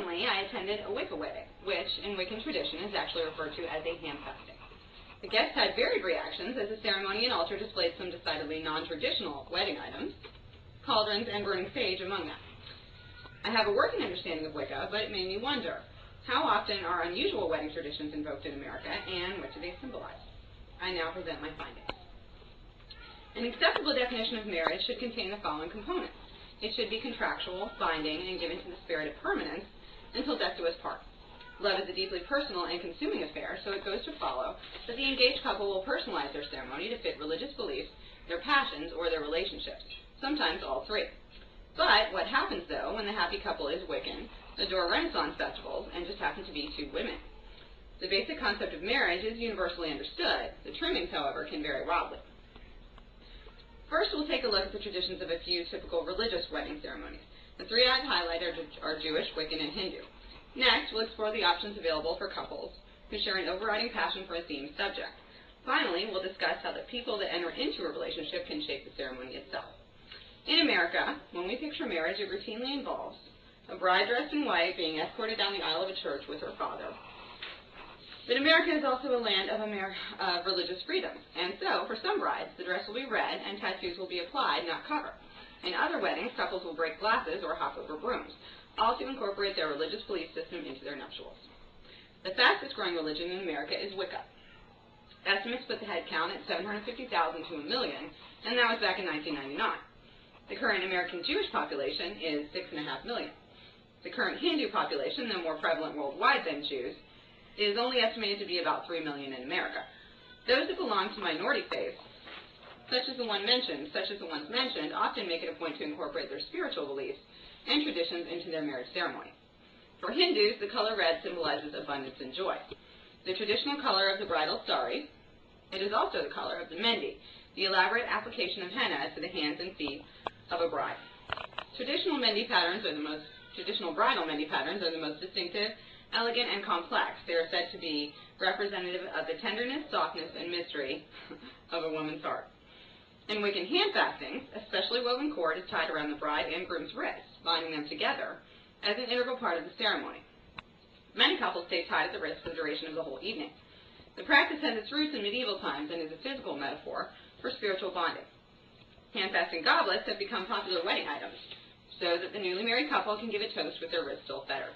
Recently, I attended a Wicca wedding, which in Wiccan tradition is actually referred to as a handfasting. The guests had varied reactions as the ceremony and altar displayed some decidedly non-traditional wedding items, cauldrons and burning sage among them. I have a working understanding of Wicca, but it made me wonder, how often are unusual wedding traditions invoked in America, and what do they symbolize? I now present my findings. An acceptable definition of marriage should contain the following components. It should be contractual, binding, and given to the spirit of permanence until death do us part. Love is a deeply personal and consuming affair, so it goes to follow that the engaged couple will personalize their ceremony to fit religious beliefs, their passions, or their relationships, sometimes all three. But what happens, though, when the happy couple is Wiccan, adore Renaissance festivals, and just happen to be two women? The basic concept of marriage is universally understood. The trimmings, however, can vary wildly. First, we'll take a look at the traditions of a few typical religious wedding ceremonies. The three I've highlighted are Jewish, Wiccan, and Hindu. Next, we'll explore the options available for couples who share an overriding passion for a themed subject. Finally, we'll discuss how the people that enter into a relationship can shape the ceremony itself. In America, when we picture marriage, it routinely involves a bride dressed in white being escorted down the aisle of a church with her father. But America is also a land of religious freedom, and so, for some brides, the dress will be red and tattoos will be applied, not covered. In other weddings, couples will break glasses or hop over brooms, all to incorporate their religious belief system into their nuptials. The fastest growing religion in America is Wicca. Estimates put the head count at 750,000 to 1 million, and that was back in 1999. The current American Jewish population is 6.5 million. The current Hindu population, though more prevalent worldwide than Jews, is only estimated to be about 3 million in America. Those that belong to minority faiths, such as the ones mentioned, often make it a point to incorporate their spiritual beliefs and traditions into their marriage ceremony. For Hindus, the color red symbolizes abundance and joy. The traditional color of the bridal sari, it is also the color of the mehndi, the elaborate application of henna to the hands and feet of a bride. Traditional bridal mehndi patterns are the most distinctive, elegant, and complex. They are said to be representative of the tenderness, softness, and mystery of a woman's heart. In Wiccan handfastings, a specially woven cord is tied around the bride and groom's wrist, binding them together as an integral part of the ceremony. Many couples stay tied at the wrist for the duration of the whole evening. The practice has its roots in medieval times and is a physical metaphor for spiritual bonding. Handfasting goblets have become popular wedding items, so that the newly married couple can give a toast with their wrists still fettered.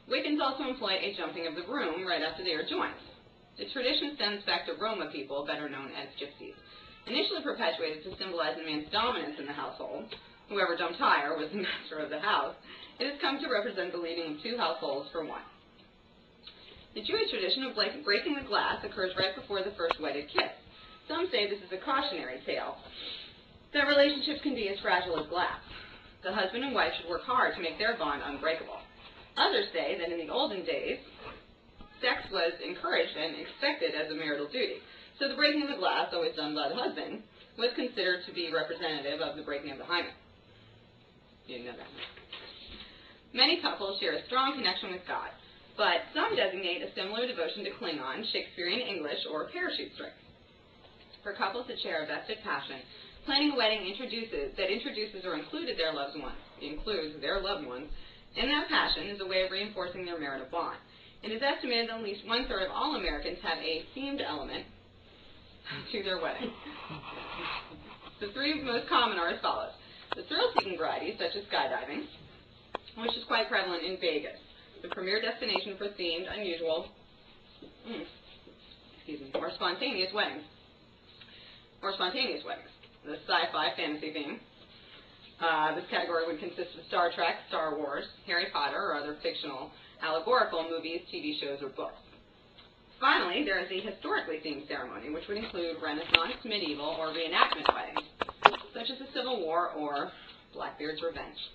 Wiccans also employ a jumping of the broom right after they are joined. The tradition stems back to Roma people, better known as gypsies. Initially perpetuated to symbolize a man's dominance in the household, whoever jumped higher was the master of the house, it has come to represent the leading of two households for one. The Jewish tradition of breaking the glass occurs right before the first wedded kiss. Some say this is a cautionary tale, that relationships can be as fragile as glass. The husband and wife should work hard to make their bond unbreakable. Others say that in the olden days, sex was encouraged and expected as a marital duty, so the breaking of the glass, always done by the husband, was considered to be representative of the breaking of the hymen. You didn't know that. Many couples share a strong connection with God, but some designate a similar devotion to Klingon, Shakespearean English, or parachute strings. For couples that share a vested passion, planning a wedding introduces or includes their loved ones in that passion is a way of reinforcing their marital bond. It is estimated that at least 1/3 of all Americans have a themed element to their wedding. The three most common are as follows. The thrill-seeking varieties, such as skydiving, which is quite prevalent in Vegas, the premier destination for themed, unusual, or spontaneous weddings. The sci-fi fantasy theme. This category would consist of Star Trek, Star Wars, Harry Potter, or other fictional allegorical movies, TV shows, or books. Finally, there is the historically themed ceremony, which would include Renaissance, medieval, or reenactment weddings, such as the Civil War or Blackbeard's Revenge.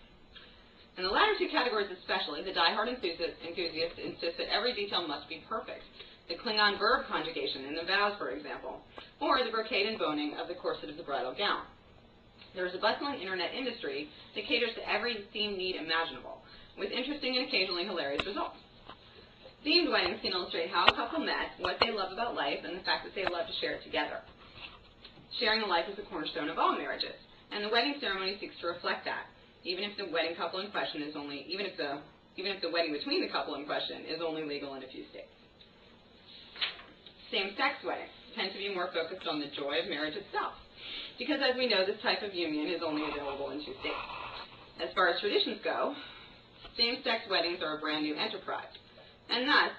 In the latter two categories especially, the die-hard enthusiasts insist that every detail must be perfect. The Klingon verb conjugation in the vows, for example, or the brocade and boning of the corset of the bridal gown. There is a bustling internet industry that caters to every theme need imaginable, with interesting and occasionally hilarious results. Themed weddings can illustrate how a couple met, what they love about life, and the fact that they love to share it together. Sharing a life is the cornerstone of all marriages, and the wedding ceremony seeks to reflect that, even if the wedding couple in question is only even if the wedding between the couple in question is only legal in a few states. Same-sex weddings tend to be more focused on the joy of marriage itself, because as we know, this type of union is only available in 2 states. As far as traditions go, same-sex weddings are a brand new enterprise, and thus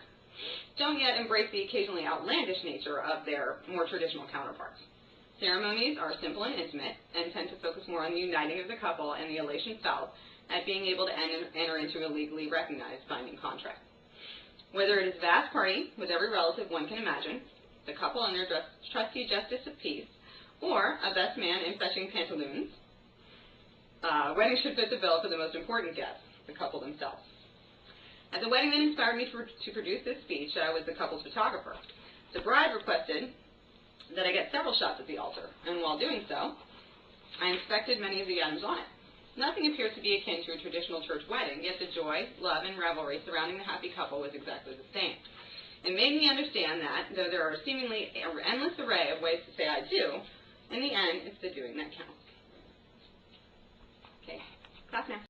don't yet embrace the occasionally outlandish nature of their more traditional counterparts. Ceremonies are simple and intimate and tend to focus more on the uniting of the couple and the elation felt at being able to enter into a legally recognized binding contract. Whether it is a vast party with every relative one can imagine, the couple and their trusty justice of peace, or a best man in fetching pantaloons, weddings should fit the bill for the most important guests, the couple themselves. At the wedding that inspired me to produce this speech, I was the couple's photographer. The bride requested that I get several shots at the altar, and while doing so, I inspected many of the items on it. Nothing appeared to be akin to a traditional church wedding, yet the joy, love, and revelry surrounding the happy couple was exactly the same. It made me understand that, though there are seemingly an endless array of ways to say I do, in the end, it's the doing that counts. Okay, class now.